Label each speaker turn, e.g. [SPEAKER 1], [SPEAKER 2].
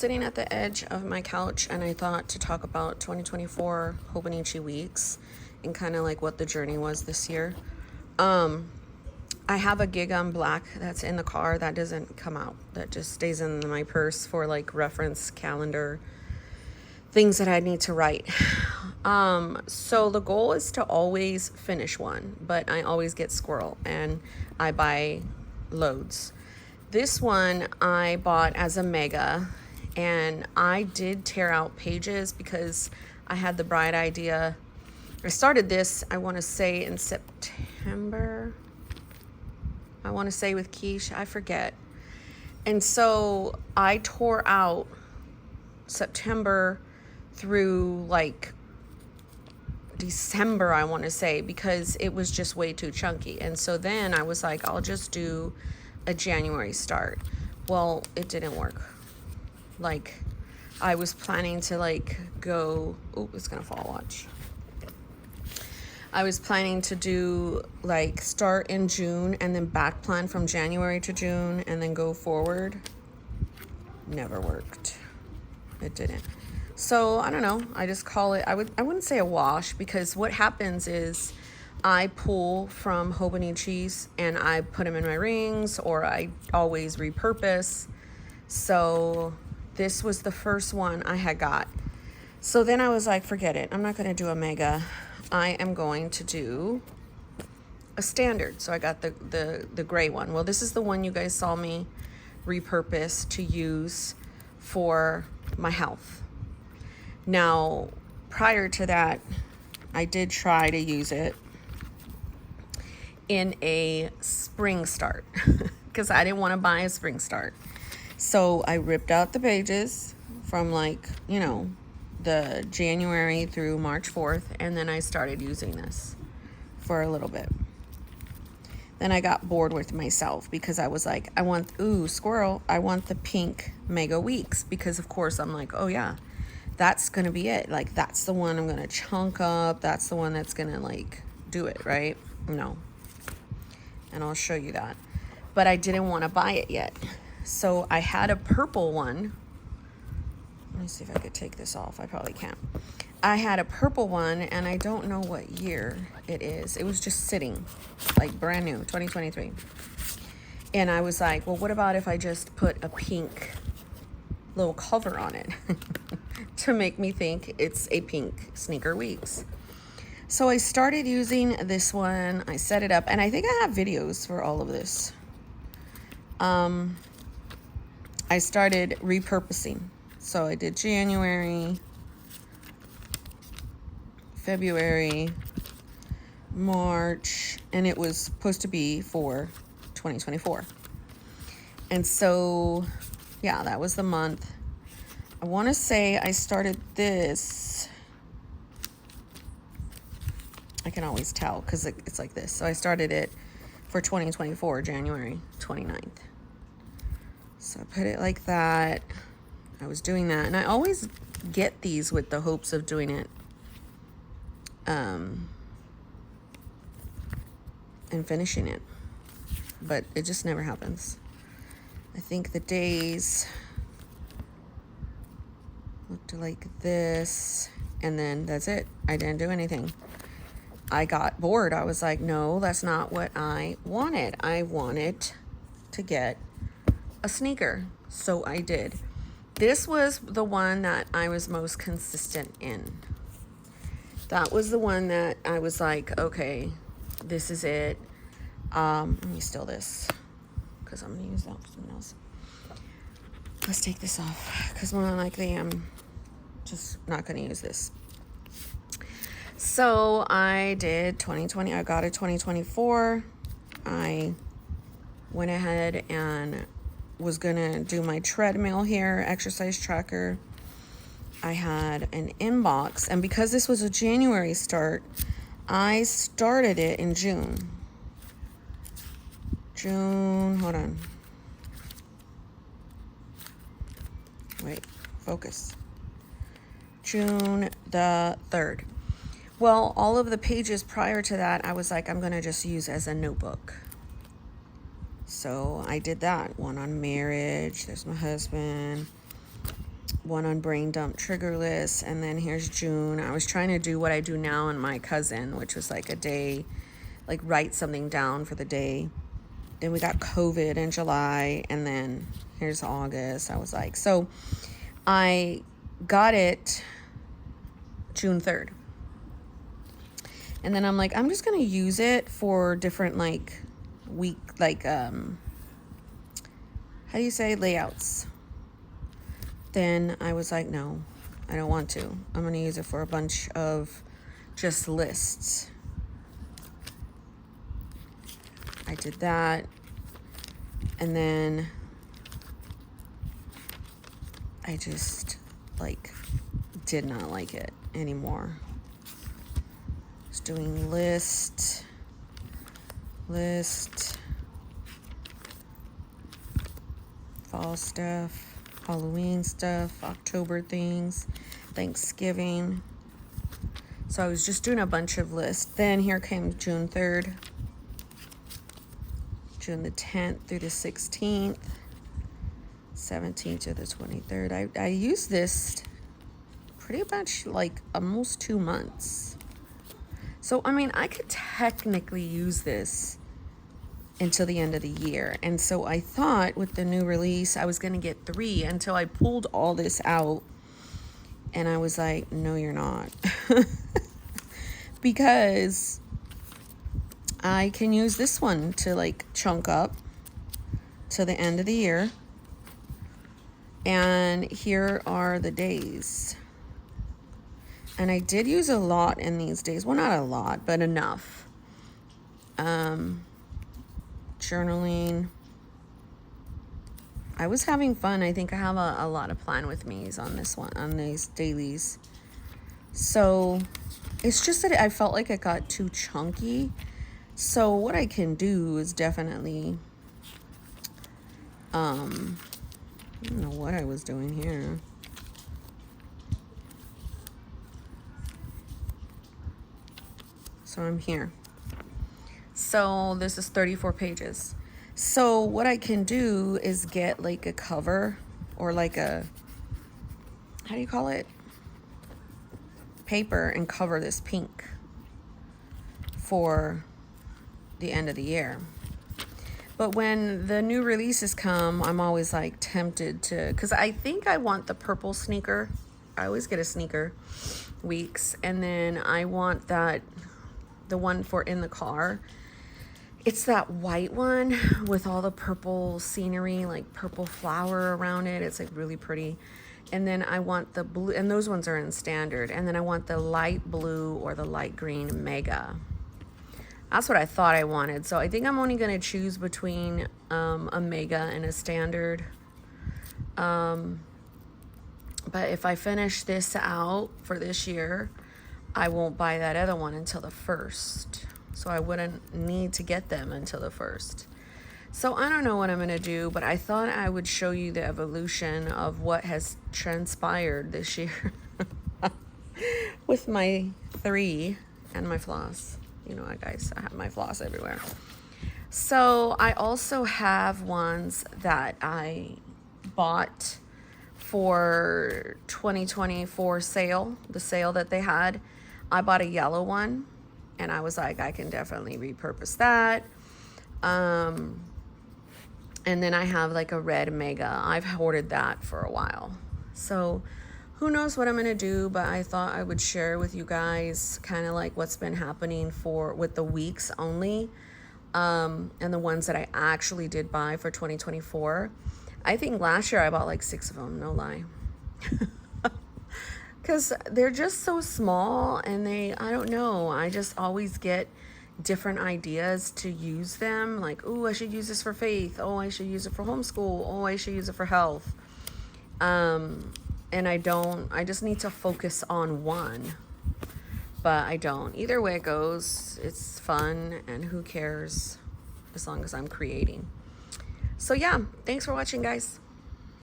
[SPEAKER 1] sitting at the edge of my couch and I thought to talk about 2024 Hobonichi weeks and kind of like what the journey was this year. I have a gig on black that's in the car that doesn't come out. That just stays in my purse for like reference calendar, things that I need to write. So the goal is to always finish one, but I always get squirrel and I buy loads. This one I bought as a mega, and I did tear out pages because I had the bright idea. I started this, I want to say in September. I want to say with Quiche, I forget. And so I tore out September through like December, I want to say, because it was just way too chunky. And so then I was like, I'll just do a January start. Well, it didn't work. Like, I was planning to like go, oh, it's gonna fall, watch. I was planning to do like start in June and then back plan from January to June and then go forward. Never worked. It didn't. So I don't know. I just call it, I wouldn't say a wash, because what happens is I pull from Hobonichis and I put them in my rings, or I always repurpose. So this was the first one I had got. So then I was like, forget it. I'm not going to do a mega. I am going to do a standard. So I got the gray one. Well, this is the one you guys saw me repurpose to use for my health. Now, prior to that, I did try to use it in a spring start because I didn't want to buy a spring start. So I ripped out the pages from like, you know, the January through March 4th, and then I started using this for a little bit. Then I got bored with myself because I was like, I want, ooh, squirrel, I want the pink mega weeks, because of course I'm like, oh yeah, that's going to be it. Like, that's the one I'm going to chunk up. That's the one that's going to like do it, right? No. And I'll show you that. But I didn't want to buy it yet. So I had a purple one. Let me see if I could take this off. I probably can't. I had a purple one, and I don't know what year it is. It was just sitting, like brand new, 2023. And I was like, well, what about if I just put a pink little cover on it to make me think it's a pink sneaker weeks. So I started using this one. I set it up, and I think I have videos for all of this. I started repurposing. So I did January, February, March, and it was supposed to be for 2024. And so, yeah, that was the month. I want to say I started this. I can always tell because it's like this. So I started it for 2024, January 29th. So I put it like that. I was doing that, and I always get these with the hopes of doing it and finishing it, but it just never happens. I think the days looked like this, and then that's it. I didn't do anything. I got bored. I was like, no, that's not what I wanted. I wanted to get a sneaker, so I did. This was the one that I was most consistent in. That was the one that I was like, okay, this is it. Let me steal this because I'm going to use that for something else. Let's take this off because more than likely I'm just not going to use this. So I did 2020. I got a 2024. I went ahead and was gonna do my treadmill here, exercise tracker. I had an inbox, and because this was a January start, I started it in June. Hold on. Wait, focus. June the 3rd. Well, all of the pages prior to that, I was like, I'm gonna just use as a notebook. So I did that. One on marriage. There's my husband. one on brain dump trigger list. And then here's June. I was trying to do what I do now in my cousin, which was like a day, like write something down for the day. Then we got COVID in July, and then here's August. I was like, so I got it June 3rd. And then I'm like, I'm just going to use it for different like week, like, how do you say, layouts. Then I was like, no, I don't want to. I'm going to use it for a bunch of just lists. I did that. And then I just like did not like it anymore. Just doing list, fall stuff, Halloween stuff, October things, Thanksgiving. So I was just doing a bunch of lists. Then here came June 3rd, June the 10th through the 16th, 17th to the 23rd. I used this pretty much like almost 2 months. So, I mean, I could technically use this until the end of the year. And so I thought with the new release, I was going to get 3 until I pulled all this out. And I was like, no, you're not. Because I can use this one to like chunk up to the end of the year. And here are the days. And I did use a lot in these days. Well, not a lot, but enough. Journaling. I was having fun. I think I have a lot of plan with me's on this one, on these dailies. So it's just that I felt like it got too chunky. So what I can do is definitely, I don't know what I was doing here. So I'm here. So this is 34 pages. So what I can do is get like a cover or like a, how do you call it? Paper, and cover this pink for the end of the year. But when the new releases come, I'm always like tempted to, because I think I want the purple sneaker. I always get a sneaker weeks. And then I want that, the one for in the car. It's that white one with all the purple scenery, like purple flower around it. It's like really pretty. And then I want the blue, and those ones are in standard. And then I want the light blue or the light green mega. That's what I thought I wanted. So I think I'm only going to choose between a mega and a standard. But if I finish this out for this year, I won't buy that other one until the 1st. So I wouldn't need to get them until the 1st. So I don't know what I'm going to do, but I thought I would show you the evolution of what has transpired this year with my 3 and my floss. You know, guys, I have my floss everywhere. So I also have ones that I bought for 2024 sale, the sale that they had. I bought a yellow one, and I was like, I can definitely repurpose that. And then I have like a red mega. I've hoarded that for a while. So who knows what I'm going to do, but I thought I would share with you guys kind of like what's been happening with the weeks only, and the ones that I actually did buy for 2024. I think last year I bought like 6 of them, no lie. Because they're just so small, and I don't know, I just always get different ideas to use them. Like, oh, I should use this for faith. Oh, I should use it for homeschool. Oh, I should use it for health. And I just need to focus on one. But I don't. Either way it goes, it's fun, and who cares as long as I'm creating. So yeah, thanks for watching, guys.